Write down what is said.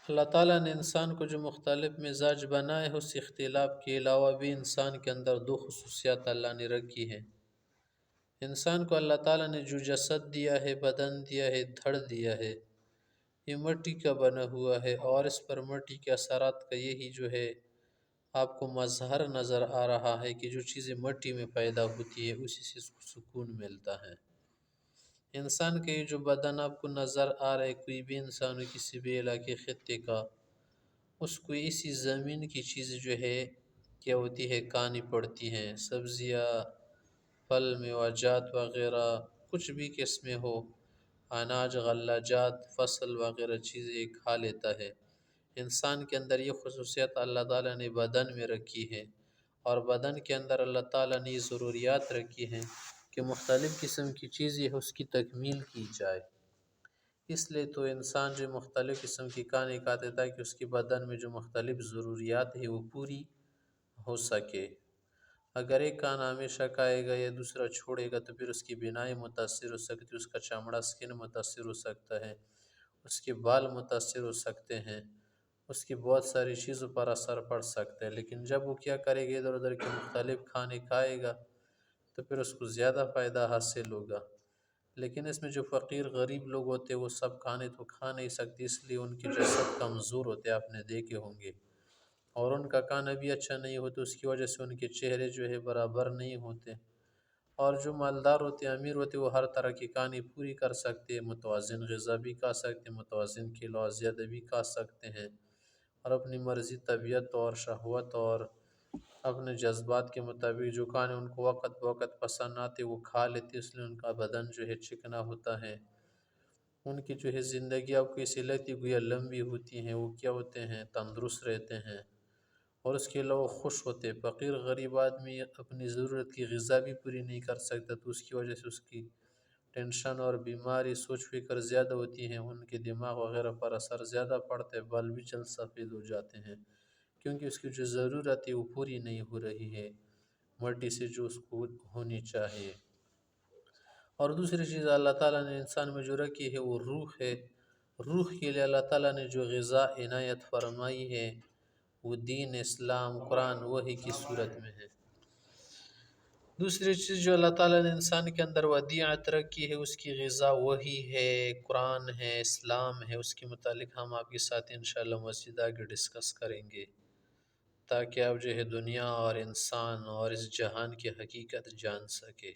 اللہ تعالیٰ نے انسان کو جو مختلف مزاج بنائے ہے، اس اختلاف کے علاوہ بھی انسان کے اندر دو خصوصیات اللہ نے رکھی ہیں۔ انسان کو اللہ تعالیٰ نے جو جسد دیا ہے، بدن دیا ہے، دھڑ دیا ہے، یہ مٹی کا بنا ہوا ہے، اور اس پر مٹی کے اثرات کا یہی جو ہے آپ کو مظہر نظر آ رہا ہے کہ جو چیزیں مٹی میں پیدا ہوتی ہے اسی سے اس کو سکون ملتا ہے۔ انسان کے یہ جو بدن آپ کو نظر آ رہا ہے، کوئی بھی انسان کسی بھی علاقے خطے کا، اس کو اسی زمین کی چیز جو ہے کیا ہوتی ہے، کھانی پڑتی ہیں۔ سبزیاں، پھل، میوہ وغیرہ کچھ بھی قسمیں ہو، اناج، غلہ جات، فصل وغیرہ چیزیں کھا لیتا ہے۔ انسان کے اندر یہ خصوصیت اللہ تعالیٰ نے بدن میں رکھی ہے، اور بدن کے اندر اللہ تعالیٰ نے یہ ضروریات رکھی ہیں کہ مختلف قسم کی چیزیں اس کی تکمیل کی جائے۔ اس لیے تو انسان جو مختلف قسم کی کھانے کھاتا ہے تاکہ اس کے بدن میں جو مختلف ضروریات ہیں وہ پوری ہو سکے۔ اگر ایک کھانا ہمیشہ کھائے گا یا دوسرا چھوڑے گا تو پھر اس کی بینائی متاثر ہو سکتی ہے، اس کا چمڑا سکن متاثر ہو سکتا ہے، اس کے بال متاثر ہو سکتے ہیں، اس کی بہت ساری چیزوں پر اثر پڑ سکتا ہے۔ لیکن جب وہ کیا کرے گا، ادھر ادھر کے مختلف کھانے کھائے گا تو پھر اس کو زیادہ فائدہ حاصل ہوگا۔ لیکن اس میں جو فقیر غریب لوگ ہوتے ہیں وہ سب کھانے تو کھا نہیں سکتے، اس لیے ان کے جسد کمزور ہوتے، آپ نے دیکھے ہوں گے، اور ان کا کھانا بھی اچھا نہیں ہوتا، اس کی وجہ سے ان کے چہرے جو ہے برابر نہیں ہوتے۔ اور جو مالدار ہوتے، امیر ہوتے، وہ ہر طرح کی کھانی پوری کر سکتے، متوازن غذا بھی کھا سکتے، متوازن کے علاوہ زیادہ بھی کھا سکتے ہیں، اور اپنی مرضی، طبیعت اور شہوت اور اپنے جذبات کے مطابق جو کھانے ان کو وقت بوقت پسند آتے وہ کھا لیتے، اس لیے ان کا بدن جو ہے چکنا ہوتا ہے۔ ان کی جو ہے زندگی آپ کو ایسی لگتی گویا لمبی ہوتی ہیں، وہ کیا ہوتے ہیں، تندرست رہتے ہیں، اور اس کے علاوہ خوش ہوتے۔ فقیر غریب آدمی اپنی ضرورت کی غذا بھی پوری نہیں کر سکتا، تو اس کی وجہ سے اس کی ٹینشن اور بیماری، سوچ فکر زیادہ ہوتی ہیں، ان کے دماغ وغیرہ پر اثر زیادہ پڑتا ہے، بال بھی جلد سفید ہو جاتے ہیں، کیونکہ اس کی جو ضرورت ہے وہ پوری نہیں ہو رہی ہے مٹی سے جو اس کو ہونی چاہیے۔ اور دوسری چیز اللہ تعالیٰ نے انسان میں جو رکھی ہے وہ روح ہے۔ روح کے لیے اللہ تعالیٰ نے جو غذا عنایت فرمائی ہے وہ دین، اسلام، قرآن، وحی کی صورت میں ہے۔ دوسری چیز جو اللہ تعالیٰ نے انسان کے اندر ودیعت رکھی ہے، اس کی غذا وحی ہے، قرآن ہے، اسلام ہے۔ اس کے متعلق ہم آپ کے ساتھ انشاءاللہ مزید آگے ڈسکس کریں گے، تاکہ آپ جو ہے دنیا اور انسان اور اس جہان کی حقیقت جان سکے۔